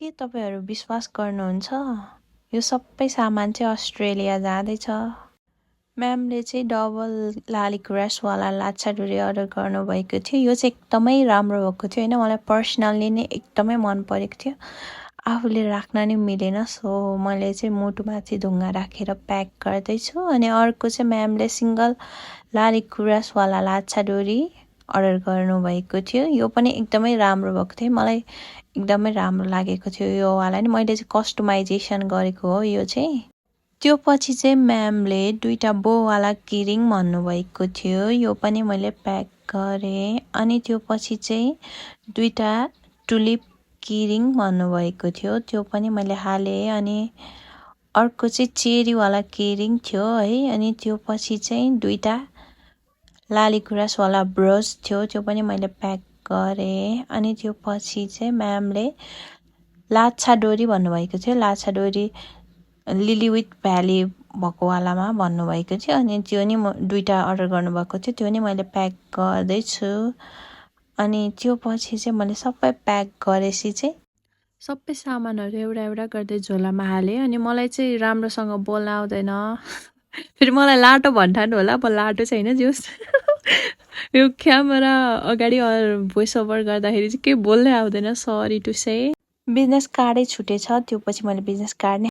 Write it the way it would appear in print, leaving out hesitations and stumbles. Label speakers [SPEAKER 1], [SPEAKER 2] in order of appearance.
[SPEAKER 1] के तपाईहरु विश्वास गर्नुहुन्छ? यो सबै सामान चाहिँ अस्ट्रेलिया जाँदैछ। म्यामले चाहिँ डबल लालीगुँरासवाला लाछा डोरी अर्डर गर्नुभएको थियो। यो चाहिँ एकदमै राम्रो भएको थियो हैन, मलाई पर्सनल्ली नै एकदमै मन परेको थियो। आफूले राख्न नि मिलेन, सो मैले चाहिँ मुटुमाथि ढुङ्गा राखेर प्याक गर्दैछु। अनि अर्को चाहिँ म्यामले सिंगल लालीगुँरासवाला लाछा डोरी अर्डर गर्नुभएको थियो। यो पनि एकदमै राम्रो भएको थियो, मलाई एकदमै राम्रो लागेको थियो यो वाला नि। मैले चाहिँ कस्टमाइजेसन गरेको हो यो चाहिँ। त्यो पछि चाहिँ म्यामले दुईटा बोवाला किरिङ भन्नुभएको थियो, यो पनि मैले प्याक गरेँ। अनि त्यो पछि चाहिँ दुईटा टुलिप किरिङ भन्नुभएको थियो, त्यो पनि मैले हालेँ। अनि अर्को चाहिँ चेरीवाला किरिङ थियो है। अनि त्यो पछि चाहिँ दुईटा लालीगुँरासवाला ब्रस थियो, त्यो पनि मैले प्याक गरेँ। अनि त्यो पछि चाहिँ म्यामले लाछा डोरी भन्नुभएको थियो, लाछा डोरी लिली विथ भ्याली भएको वालामा भन्नुभएको थियो। अनि त्यो नि दुईटा अर्डर गर्नुभएको थियो, त्यो नि मैले प्याक गर्दैछु। अनि त्यो पछि चाहिँ मैले सबै प्याक गरेपछि चाहिँ सबै सामानहरू एउटा एउटा गर्दै झोलामा हालेँ। अनि मलाई चाहिँ राम्रोसँग बोल्न आउँदैन, फेरि मलाई लाटो भन्ठानु होला, म लाटो चाहिँ होइन जोस्। यो क्यामेरा अगाडि भोइस ओभर गर्दाखेरि चाहिँ केही बोल्नै आउँदैन, सरी टु से। बिजनेस कार्डै छुटेछ, त्यो पछि मैले बिजनेस कार्ड